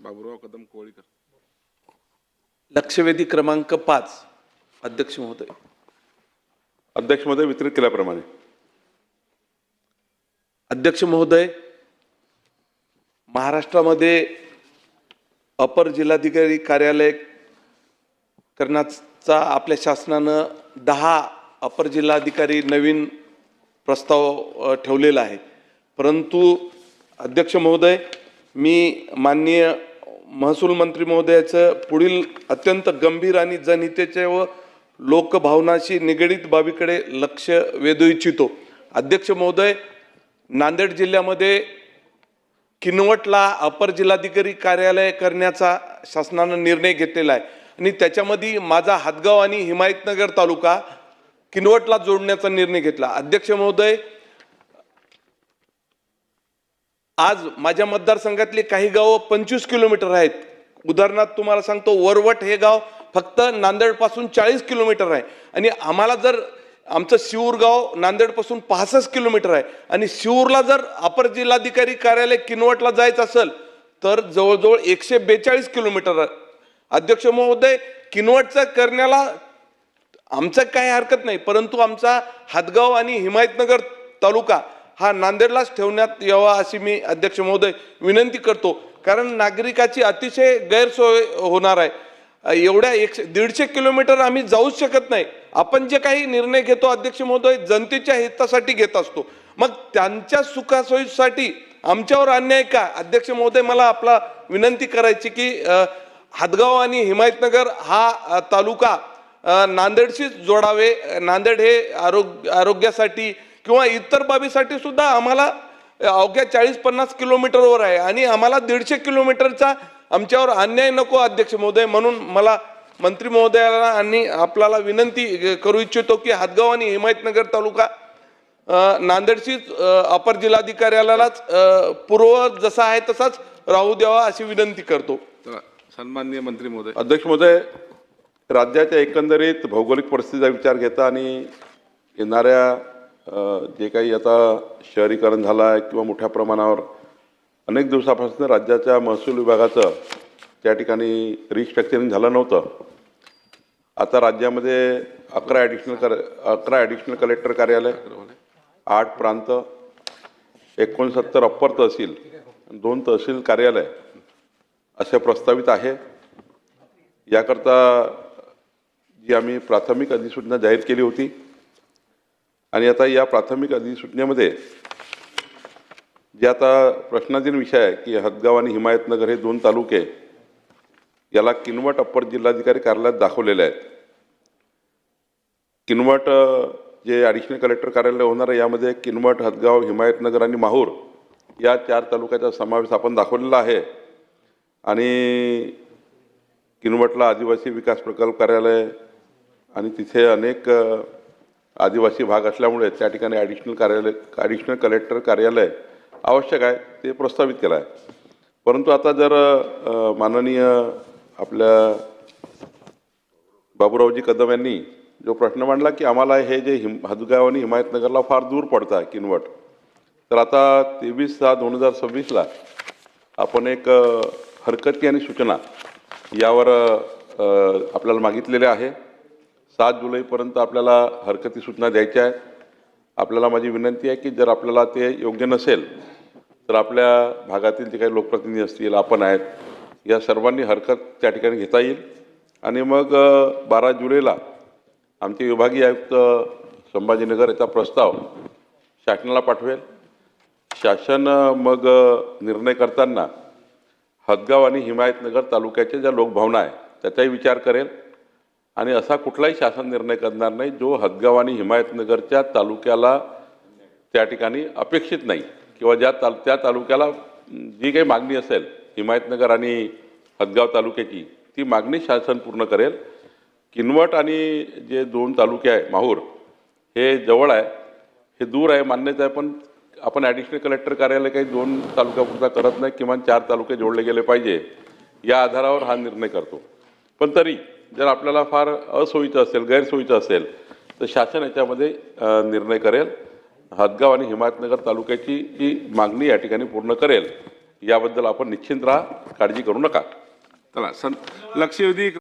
बाबूराव कदम कोळीकर. लक्षवेधी क्रमांक 5 अध्यक्ष महोदय. अध्यक्ष महोदय वितरित केल्याप्रमाणे. अध्यक्ष महोदय, महाराष्ट्रामध्ये अपर जिल्हाधिकारी कार्यालय करण्याचा आपल्या शासनानं 10 अपर जिल्हाधिकारी नवीन प्रस्ताव ठेवलेला आहे. परंतु अध्यक्ष महोदय, मी माननीय महसूल मंत्री महोदयाचं पुढील अत्यंत गंभीर आणि जनहितेच्या व लोकभावनाशी निगडीत बाबीकडे लक्ष वेधू इच्छितो. अध्यक्ष महोदय, नांदेड जिल्ह्यामध्ये किनवटला अपर जिल्हाधिकारी कार्यालय करण्याचा शासनानं निर्णय घेतलेला आहे आणि त्याच्यामध्ये माझा हातगाव आणि हिमायतनगर तालुका किनवटला जोडण्याचा निर्णय घेतला. अध्यक्ष महोदय, आज माझ्या मतदारसंघातले काही गावं 25 किलोमीटर आहेत. उदाहरणार्थ तुम्हाला सांगतो, वरवट हे गाव फक्त नांदेडपासून 40 किलोमीटर आहे आणि आम्हाला जर आमचं शिऊर गाव नांदेडपासून 65 किलोमीटर आहे आणि शिऊरला जर अपर जिल्हाधिकारी कार्यालय किनवटला जायचं असेल तर जवळजवळ 142 किलोमीटर आहे. अध्यक्ष महोदय, किनवटचं करण्याला आमचं काही हरकत नाही, परंतु आमचा हातगाव आणि हिमायतनगर तालुका हा नांदेडलाच ठेवण्यात यावा अशी मी अध्यक्ष महोदय विनंती करतो. कारण नागरिकाची अतिशय गैरसोय होणार आहे. एवढ्या 150 किलोमीटर आम्ही जाऊच शकत नाही. आपण जे काही निर्णय घेतो अध्यक्ष महोदय जनतेच्या हितासाठी घेत असतो, मग त्यांच्या सुखासोयीसाठी आमच्यावर अन्याय का? अध्यक्ष महोदय, मला आपला विनंती करायची की हातगाव आणि हिमायतनगर हा तालुका नांदेडशीच जोडावे. नांदेड हे आरोग्यासाठी किंवा इतर बाबीसाठी सुद्धा आम्हाला अवघ्या 40-50 किलोमीटरवर आहे आणि आम्हाला 150 किलोमीटरचा आमच्यावर अन्याय नको अध्यक्ष महोदय. म्हणून मला मंत्री महोदयाला आणि आपल्याला विनंती करू इच्छितो की हातगाव आणि हिमायतनगर तालुका नांदेडशीच अपर जिल्हाधिकाऱ्यालाच पूर्व जसा आहे तसाच राहू द्यावा अशी विनंती करतो. सन्माननीय मंत्री महोदय. अध्यक्ष महोदय, राज्याच्या एकंदरीत भौगोलिक परिस्थितीचा विचार घेता आणि येणाऱ्या जे काही आता शहरीकरण झालं आहे किंवा मोठ्या प्रमाणावर अनेक दिवसापासून राज्याच्या महसूल विभागाचं त्या ठिकाणी रिस्ट्रक्चरिंग झालं नव्हतं. आता राज्यामध्ये 11 ॲडिशनल कलेक्टर कार्यालय, 8 प्रांत, 69 अप्पर तहसील, 2 तहसील कार्यालय असे प्रस्तावित आहे. याकरता जी आम्ही प्राथमिक अधिसूचना जाहीर केली होती आणि आता या प्राथमिक अधिसूचनेमध्ये जे आता प्रश्नाधीन विषय आहे की हदगाव आणि हिमायतनगर हे 2 तालुके याला किनवट अप्पर जिल्हाधिकारी कार्यालयात दाखवलेले आहेत. किनवट जे ॲडिशनल कलेक्टर कार्यालय होणार आहे यामध्ये किनवट, हदगाव, हिमायतनगर आणि माहूर या 4 तालुक्याचा समावेश आपण दाखवलेला आहे. आणि किनवटला आदिवासी विकास प्रकल्प कार्यालय आणि तिथे अनेक आदिवासी भाग असल्यामुळे त्या ठिकाणी ॲडिशनल कलेक्टर कार्यालय आवश्यक आहे, ते प्रस्तावित केलं आहे. परंतु आता जर माननीय आपल्या बाबूरावजी कदम यांनी जो प्रश्न मांडला की आम्हाला हे जे हदगाव आणि हिमायतनगरला फार दूर पडतं आहे किनवट, तर आता 23/6/2026 आपण एक हरकती आणि सूचना यावर आपल्याला मागितलेले आहे. 7 जुलैपर्यंत आपल्याला हरकती सूचना द्यायच्या आहेत. आपल्याला माझी विनंती आहे की जर आपल्याला ते योग्य नसेल तर आपल्या भागातील जे काही लोकप्रतिनिधी असतील, आपण आहेत, या सर्वांनी हरकत त्या ठिकाणी घेता येईल. आणि मग 12 जुलैला आमचे विभागीय आयुक्त संभाजीनगर याचा प्रस्ताव शासनाला पाठवेल. शासन मग निर्णय करताना हदगाव आणि हिमायतनगर तालुक्याच्या ज्या लोकभावना आहे त्याचाही विचार करेल आणि असा कुठलाही शासन निर्णय करणार नाही जो हदगाव आणि हिमायतनगरच्या तालुक्याला त्या ठिकाणी अपेक्षित नाही किंवा त्या तालुक्याला जी काही मागणी असेल हिमायतनगर आणि हदगाव तालुक्याची ती मागणी शासन पूर्ण करेल. किनवट आणि जे 2 तालुके आहे माहूर हे जवळ आहे, हे दूर आहे, मान्यच आहे, पण आपण ॲडिशनल कलेक्टर कार्यालय काही 2 तालुक्यापुरता करत नाही, किमान 4 तालुके जोडले गेले पाहिजे या आधारावर हा निर्णय करतो. पण तरी जर आपल्याला फार असोयीचं असेल, गैरसोयीचं असेल तर शासन याच्यामध्ये निर्णय करेल. हदगाव आणि हिमायतनगर तालुक्याची जी मागणी या ठिकाणी पूर्ण करेल याबद्दल आपण निश्चिंत राहा, काळजी करू नका. चला लक्षवेधी